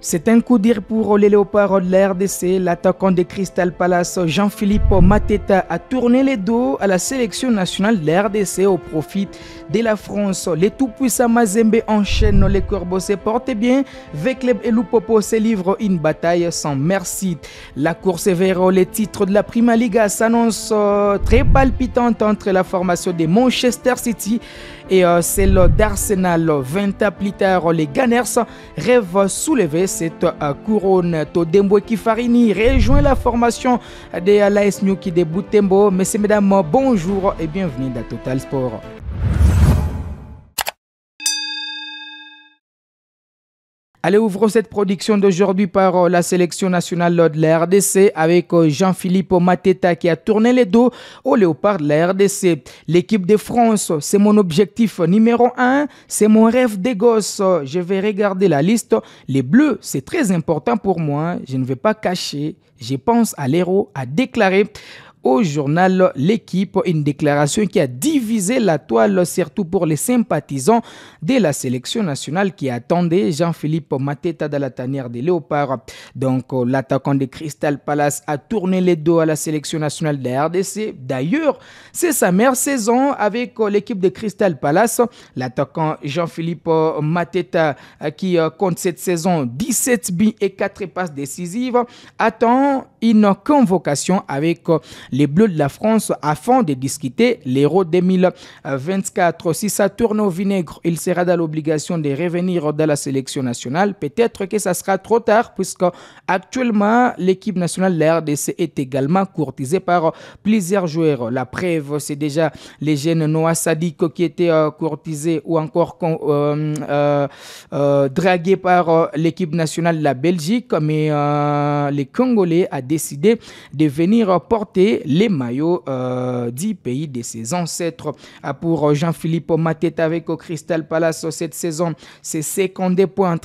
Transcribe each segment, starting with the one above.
C'est un coup dur pour les Léopards de la RDC. L'attaquant de Crystal Palace, Jean-Philippe Mateta, a tourné les dos à la sélection nationale de la RDC au profit de la France. Les tout-puissants Mazembe enchaînent les Corbeaux se portent bien. Vecleb et Lupopo se livrent une bataille sans merci. La course vers les titres de la Premier League s'annonce très palpitante entre la formation de Manchester City et celle d'Arsenal. 20 ans plus tard, les Gunners rêvent soulever cette couronne. Todembo Kifarini rejoint la formation de l'AS Nyuki de Butembo. Messieurs, mesdames, bonjour et bienvenue dans Total Sport. Allez, ouvrons cette production d'aujourd'hui par la sélection nationale de la RDC avec Jean-Philippe Mateta qui a tourné les dos aux Léopards de la RDC. L'équipe de France, c'est mon objectif numéro 1, c'est mon rêve des gosses. Je vais regarder la liste. Les Bleus, c'est très important pour moi. Je ne vais pas cacher. Je pense à l'héros, a déclaré au journal L'équipe, une déclaration qui a divisé la toile, surtout pour les sympathisants de la sélection nationale qui attendaient Jean-Philippe Mateta dans la tanière des Léopards. Donc, l'attaquant de Crystal Palace a tourné les dos à la sélection nationale de la RDC. D'ailleurs, c'est sa meilleure saison avec l'équipe de Crystal Palace. L'attaquant Jean-Philippe Mateta, qui compte cette saison 17 buts et 4 passes décisives, attend une convocation avec les Bleus de la France afin de discuter l'Euro 2024. Si ça tourne au vinaigre, il sera dans l'obligation de revenir dans la sélection nationale. Peut-être que ça sera trop tard puisque actuellement l'équipe nationale de la RDC est également courtisée par plusieurs joueurs. La preuve, c'est déjà les jeunes Noah Sadik qui étaient courtisés ou encore dragués par l'équipe nationale de la Belgique. Mais les Congolais ont décidé de venir porter les maillots du pays de ses ancêtres. Pour Jean-Philippe Mateta avec Crystal Palace cette saison, c'est 52 points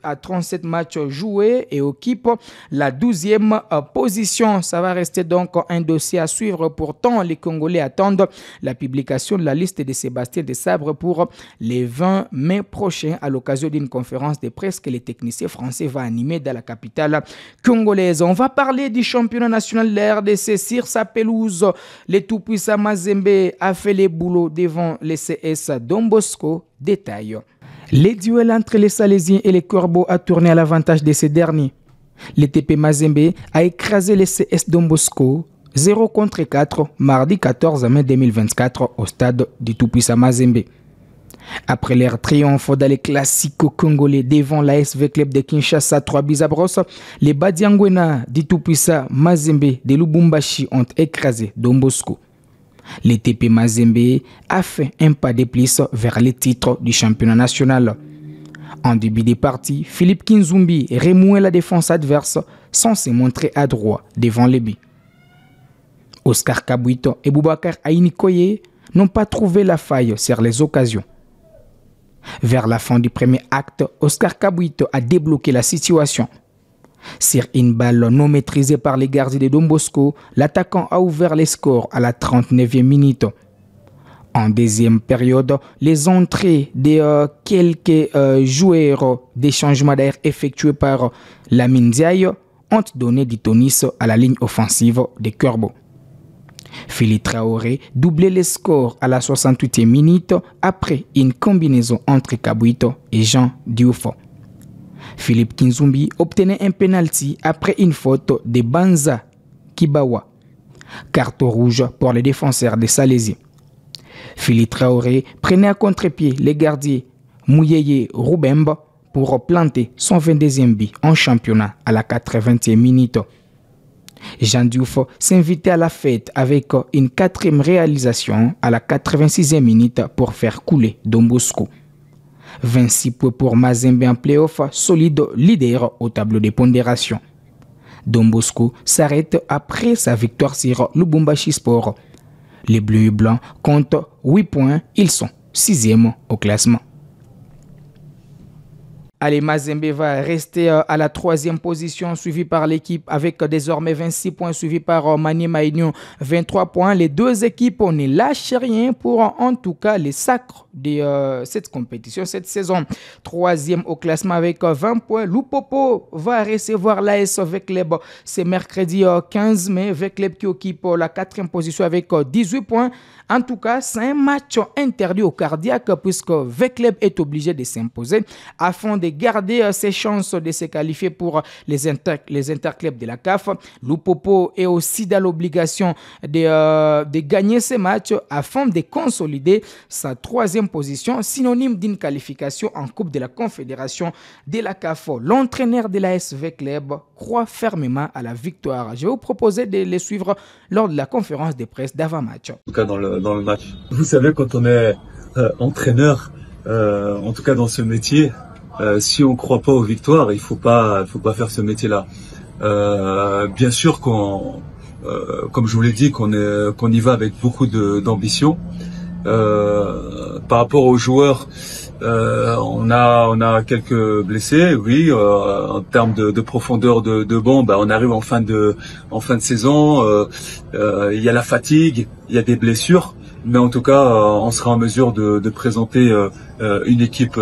à 37 matchs joués et occupe la 12e position. Ça va rester donc un dossier à suivre. Pourtant, les Congolais attendent la publication de la liste de Sébastien Desabre pour les 20 mai prochains à l'occasion d'une conférence de presse que les techniciens français vont animer dans la capitale congolaise. On va parler du championnat national de la RDC sur sa pelouse. Les tout-puissants Mazembe a fait les boulots devant les CS Don Bosco. Détail. Les duels entre les Salésiens et les Corbeaux a tourné à l'avantage de ces derniers. Le TP Mazembe a écrasé les CS Don Bosco 0-4 mardi 14 mai 2024 au stade du tout-puissant Mazembe. Après leur triomphe dans les classiques congolais devant l'AS Vecleb de Kinshasa 3 buts à brosse, les Badiangwena du tout-puissant Mazembe de Lubumbashi ont écrasé Don Bosco. Le TP Mazembe a fait un pas de plus vers les titres du championnat national. En début de partie, Philippe Kinzumbi remouait la défense adverse sans se montrer adroit devant les buts. Oscar Kabuito et Boubacar Ainikoye n'ont pas trouvé la faille sur les occasions. Vers la fin du premier acte, Oscar Kabuito a débloqué la situation. Sur une balle non maîtrisée par les gardiens de Don Bosco, l'attaquant a ouvert les scores à la 39e minute. En deuxième période, les entrées de quelques joueurs des changements d'air effectués par Lamine Diaye ont donné du tonus à la ligne offensive des Corbeaux. Philippe Traoré doublait les scores à la 68e minute après une combinaison entre Kabuito et Jean Diouf. Philippe Kinzumbi obtenait un penalty après une faute de Banza Kibawa. Carton rouge pour les défenseurs des Salésiens. Philippe Traoré prenait à contre-pied les gardiens Mouyeye Roubemba pour planter son 22e but en championnat à la 80e minute. Jean Diouf s'invitait à la fête avec une 4e réalisation à la 86e minute pour faire couler Don Bosco. 26 points pour Mazembe en play-off, solide leader au tableau de pondération. Don Bosco s'arrête après sa victoire sur Lubumbashi Sport. Les Bleus et Blancs comptent 8 points, ils sont 6e au classement. Allez, Mazembe va rester à la 3e position, suivi par l'équipe avec désormais 26 points, suivi par Maniema Union 23 points. Les deux équipes, on ne lâche rien pour en tout cas les sacres de cette compétition, cette saison. 3e au classement avec 20 points. Lupopo va recevoir l'AS Vecleb ce mercredi 15 mai. Vecleb qui occupe la 4e position avec 18 points. En tout cas, c'est un match interdit au cardiaque puisque Vecleb est obligé de s'imposer afin de garder ses chances de se qualifier pour les interclubs de la CAF. Lupopo est aussi dans l'obligation de gagner ce match afin de consolider sa 3e position, synonyme d'une qualification en Coupe de la Confédération de la CAF. L'entraîneur de la SV Club croit fermement à la victoire. Je vais vous proposer de les suivre lors de la conférence de presse d'avant-match. En tout cas dans le match. Vous savez, quand on est entraîneur, en tout cas dans ce métier, si on croit pas aux victoires, il faut pas faire ce métier-là. Bien sûr qu'on, comme je vous l'ai dit, qu'on y va avec beaucoup d'ambition. Par rapport aux joueurs, on a quelques blessés, oui. En termes de profondeur de banc, on arrive en fin de saison. Il y a la fatigue, il y a des blessures. Mais en tout cas, on sera en mesure de présenter une équipe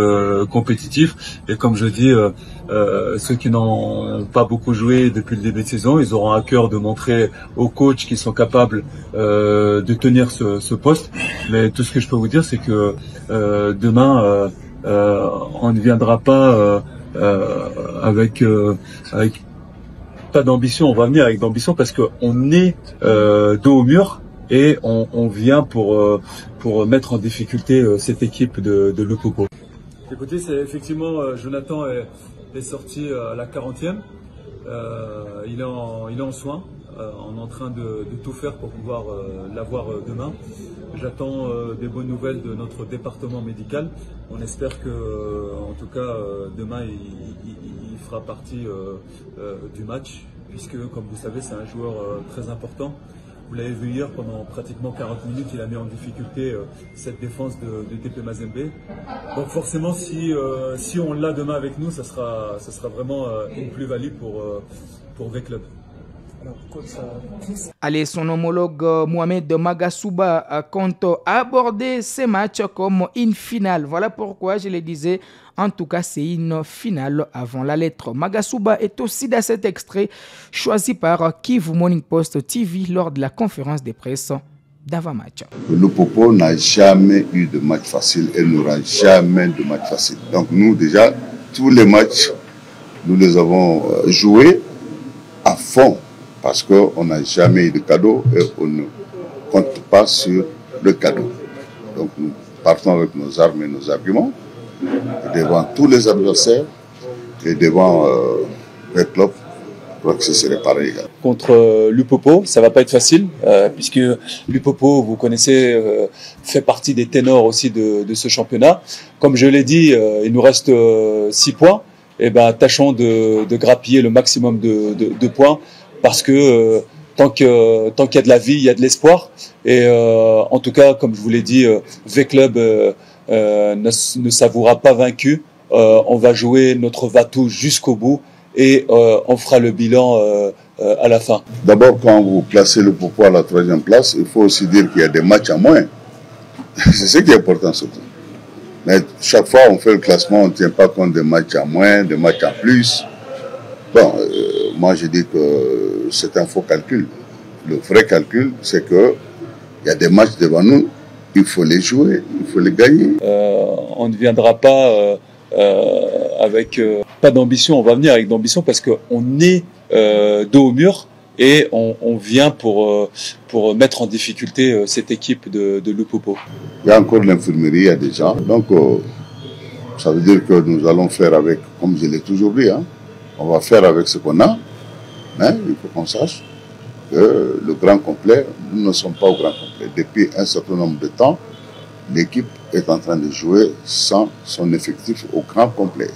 compétitive. Et comme je dis, ceux qui n'ont pas beaucoup joué depuis le début de saison, ils auront à cœur de montrer aux coachs qu'ils sont capables de tenir ce poste. Mais tout ce que je peux vous dire, c'est que demain, on ne viendra pas avec pas d'ambition. On va venir avec d'ambition parce qu'on est dos au mur. Et on vient pour mettre en difficulté cette équipe de Lupopo. Écoutez, c'est effectivement Jonathan est sorti à la 40e. Il est en soins. On est en train de tout faire pour pouvoir l'avoir demain. J'attends des bonnes nouvelles de notre département médical. On espère que, en tout cas, demain il fera partie du match, puisque, comme vous savez, c'est un joueur très important. Vous l'avez vu hier, pendant pratiquement 40 minutes, il a mis en difficulté cette défense de TP Mazembe. Donc forcément, si on l'a demain avec nous, ça sera vraiment une plus-value pour V-Club. Allez, son homologue Mohamed Magasuba compte aborder ces matchs comme une finale. Voilà pourquoi je le disais. En tout cas, c'est une finale avant la lettre. Magasuba est aussi dans cet extrait choisi par Kivu Morning Post TV lors de la conférence de presse d'avant-match. Lupopo n'a jamais eu de match facile et n'aura jamais de match facile. Donc nous, déjà, tous les matchs, nous les avons joués à fond parce qu'on n'a jamais eu de cadeau et on ne compte pas sur le cadeau. Donc nous partons avec nos armes et nos arguments devant tous les adversaires et devant le club. Je crois que ce serait pareil. Contre Lupopo, ça va pas être facile, puisque Lupopo, vous connaissez, fait partie des ténors aussi de ce championnat. Comme je l'ai dit, il nous reste 6 points. Et tâchons de grappiller le maximum de points, parce que tant qu'il y a de la vie, il y a de l'espoir. Et en tout cas, comme je vous l'ai dit, V-Club ne s'avouera pas vaincu. On va jouer notre va-tout jusqu'au bout et on fera le bilan à la fin. D'abord, quand vous placez le Lupopo à la 3e place, il faut aussi dire qu'il y a des matchs à moins. C'est ce qui est important surtout. Mais chaque fois, on fait le classement, on ne tient pas compte des matchs à moins, des matchs à plus. Bon, moi je dis que c'est un faux calcul. Le vrai calcul, c'est qu'il y a des matchs devant nous, il faut les jouer, il faut les gagner. On ne viendra pas avec pas d'ambition, on va venir avec d'ambition parce qu'on est dos au mur et on vient pour mettre en difficulté cette équipe de Lupopo. Il y a encore l'infirmerie, il y a des gens. Donc, ça veut dire que nous allons faire avec, comme je l'ai toujours dit, on va faire avec ce qu'on a. Mais il faut qu'on sache que le grand complet, nous ne sommes pas au grand complet. Depuis un certain nombre de temps, l'équipe est en train de jouer sans son effectif au grand complet.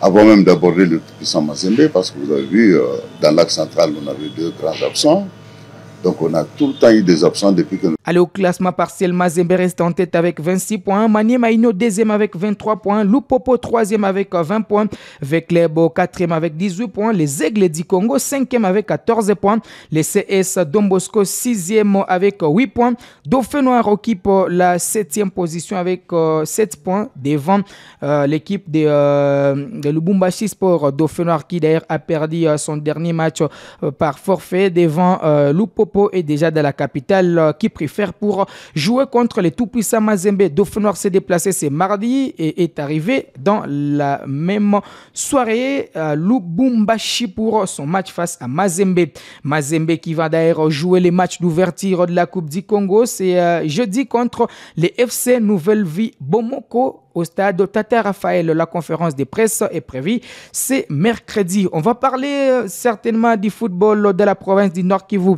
Avant même d'aborder le puissant Mazembe, parce que vous avez vu, dans l'axe central, on avait 2 grands absents. Donc on a tout le temps eu des absents depuis que... Allez, au classement partiel, Mazembe reste en tête avec 26 points. Maniema Inyo deuxième avec 23 points. Lupopo troisième avec 20 points. Veclebo quatrième avec 18 points. Les Aigles du Congo cinquième avec 14 points. Les CS Dombosco sixième avec 8 points. Dauphin Noir occupe la septième position avec 7 points devant l'équipe de Lubumbashi Sport. Dauphin Noir qui d'ailleurs a perdu son dernier match par forfait devant Lupopo est déjà dans la capitale qui préfère pour jouer contre les tout-puissants Mazembe. Dauphin Noir s'est déplacé ce mardi et est arrivé dans la même soirée à Lubumbashi pour son match face à Mazembe. Mazembe qui va d'ailleurs jouer les matchs d'ouverture de la Coupe du Congo. C'est jeudi contre les FC Nouvelle Vie Bomoko au stade Tata Raphaël. La conférence de presse est prévue, c'est mercredi. On va parler certainement du football de la province du Nord Kivu.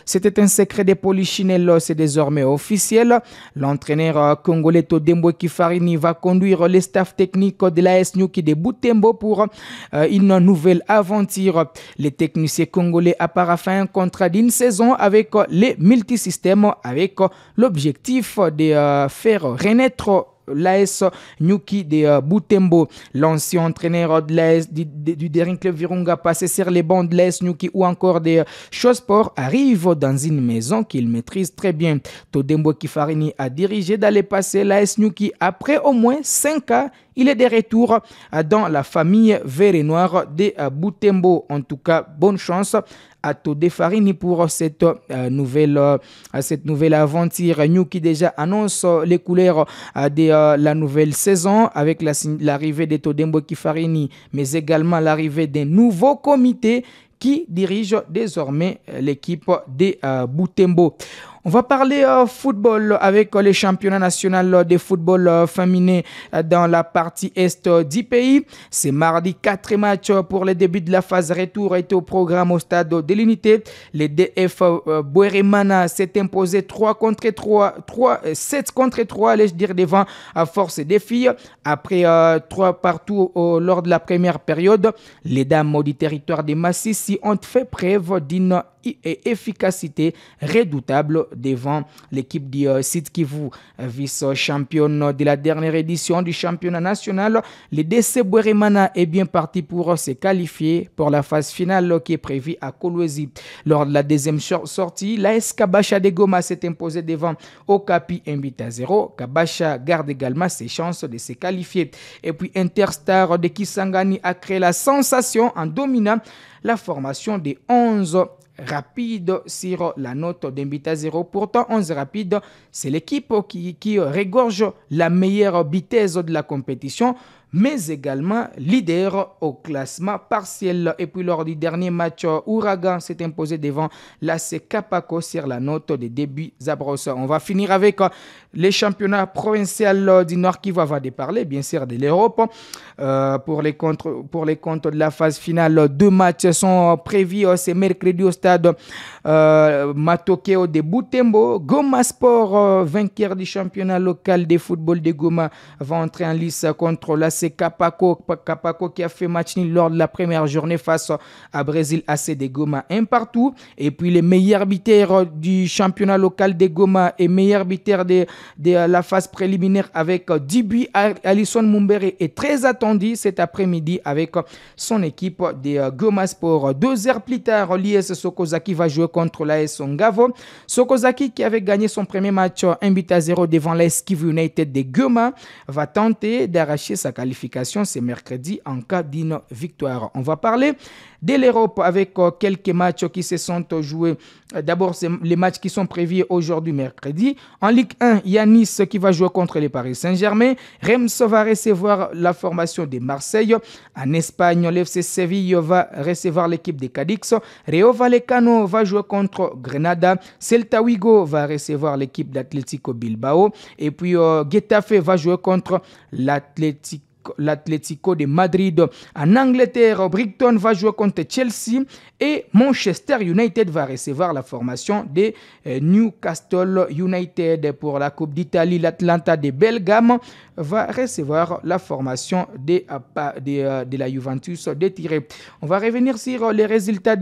C'était un secret de Polichinelle, c'est désormais officiel. L'entraîneur congolais Todembo Kifarini va conduire le staff technique de l'AS Nyuki de Butembo pour une nouvelle aventure. Les techniciens congolais à fin un contrat d'une saison avec les multisystèmes avec l'objectif de faire renaître l'AS Nyuki de Butembo. L'ancien entraîneur de l'AS du Daring Club Virunga passé sur les bancs de l'AS Nyuki ou encore des Shosport arrive dans une maison qu'il maîtrise très bien. Todembo Kifarini a dirigé dans le passé l'AS Nyuki. Après au moins 5 ans, il est de retour dans la famille vert et noir de Butembo. En tout cas, bonne chance à Todé Farini pour cette nouvelle aventure. Nyuki déjà annonce les couleurs de la nouvelle saison avec l'arrivée de Todembo Kifarini, mais également l'arrivée d'un nouveau comité qui dirige désormais l'équipe de Butembo. On va parler football avec les championnats nationaux de football féminin dans la partie est du pays. C'est mardi, 4 matchs pour le début de la phase retour étaient au programme au stade de l'Unité. Les DF Boueremana s'est imposé 7 contre 3, allez-je dire, devant à force des filles. Après 3 partout lors de la première période, les dames du territoire de Massissi ont fait preuve d'une efficacité redoutable devant l'équipe du Sud Kivu, vice-championne de la dernière édition du championnat national. Le DC Boueremana est bien parti pour se qualifier pour la phase finale qui est prévue à Kolwezi. Lors de la deuxième sortie, l'AS Kabasha de Goma s'est imposé devant Okapi 1-0. Kabasha garde également ses chances de se qualifier. Et puis Interstar de Kisangani a créé la sensation en dominant la formation des 11 rapide sur la note d'1-0. Pourtant, 11 rapide, c'est l'équipe qui regorge la meilleure vitesse de la compétition, mais également leader au classement partiel. Et puis lors du dernier match, Ouragan s'est imposé devant l'AC Kapako sur la note de début Zabros. On va finir avec les championnats provinciaux du Nord qui va déparler, bien sûr, de l'Europe. Pour les comptes de la phase finale, 2 matchs sont prévus ce mercredi au stade Matokeo de Butembo. Goma Sport, vainqueur du championnat local de football de Goma, va entrer en lice contre l'AC Kapako qui a fait match nul lors de la première journée face à Brésil AC de Goma 1 partout. Et puis les meilleurs arbitres du championnat local de Goma et meilleur arbitre de la phase préliminaire avec 10 buts, Alisson Mumbere est très attendu cet après-midi avec son équipe de Goma Sport. 2 heures plus tard, l'IS Sokozaki va jouer contre l'AS Ngavo. Sokozaki qui avait gagné son premier match 1-0 devant l'AS Kivu United de Goma va tenter d'arracher sa qualification ce mercredi en cas d'une victoire. On va parler de l'Europe avec quelques matchs qui se sont joués. D'abord, c'est les matchs qui sont prévus aujourd'hui mercredi. En Ligue 1, il y a Nice qui va jouer contre le Paris Saint-Germain. Reims va recevoir la formation de Marseille. En Espagne, l'FC Séville va recevoir l'équipe de Cadix. Rayo Vallecano va jouer contre Grenada. Celta Vigo va recevoir l'équipe d'Atlético Bilbao. Et puis Getafe va jouer contre l'Atlético de Madrid. En Angleterre, Brighton va jouer contre Chelsea et Manchester United va recevoir la formation de Newcastle United. Pour la Coupe d'Italie, l'Atlanta de Belgium va recevoir la formation de la Juventus de Tiré. On va revenir sur les résultats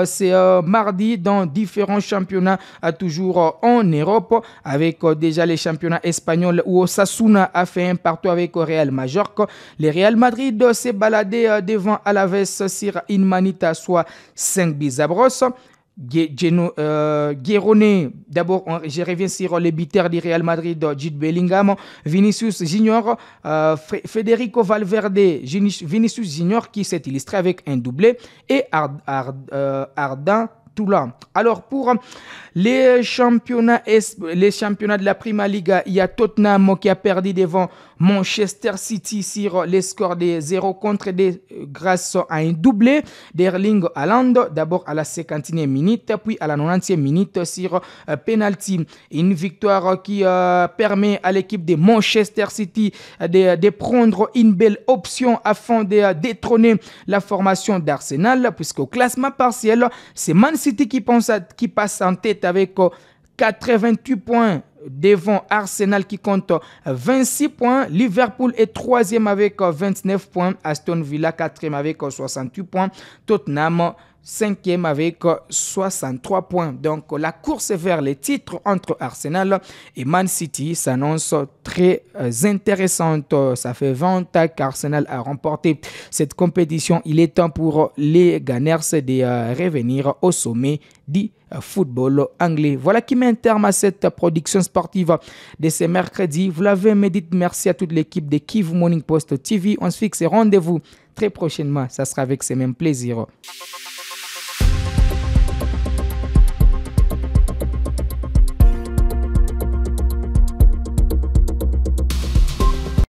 C'est mardi dans différents championnats, toujours en Europe, avec déjà les championnats espagnols où Osasuna a fait un partout avec Real Majorque. Le Real Madrid s'est baladé devant Alaves sur une manita, soit 5-0. Guérone, d'abord je reviens sur les buteurs du Real Madrid, Jude Bellingham, Vinicius Junior, Federico Valverde, Vinicius Junior qui s'est illustré avec un doublé, et Arda Toula. Alors pour les championnats de la Premier League, il y a Tottenham qui a perdu devant Manchester City sur les scores de 0-2 grâce à un doublé d'Erling Haaland, d'abord à la 51e minute, puis à la 90e minute sur penalty. Une victoire qui permet à l'équipe de Manchester City de prendre une belle option afin de détrôner la formation d'Arsenal, puisqu'au classement partiel, c'est Man City qui passe en tête avec 88 points devant Arsenal qui compte 26 points. Liverpool est 3e avec 29 points. Aston Villa 4e avec 68 points. Tottenham 5e avec 63 points. Donc la course vers les titres entre Arsenal et Man City s'annonce très intéressante. Ça fait 20 ans qu'Arsenal a remporté cette compétition. Il est temps pour les Gunners de revenir au sommet du football anglais. Voilà qui met un terme à cette production sportive de ce mercredi. Vous l'avez médité. Merci à toute l'équipe de Kivu Morning Post TV. On se fixe rendez-vous très prochainement. Ça sera avec ce même plaisir.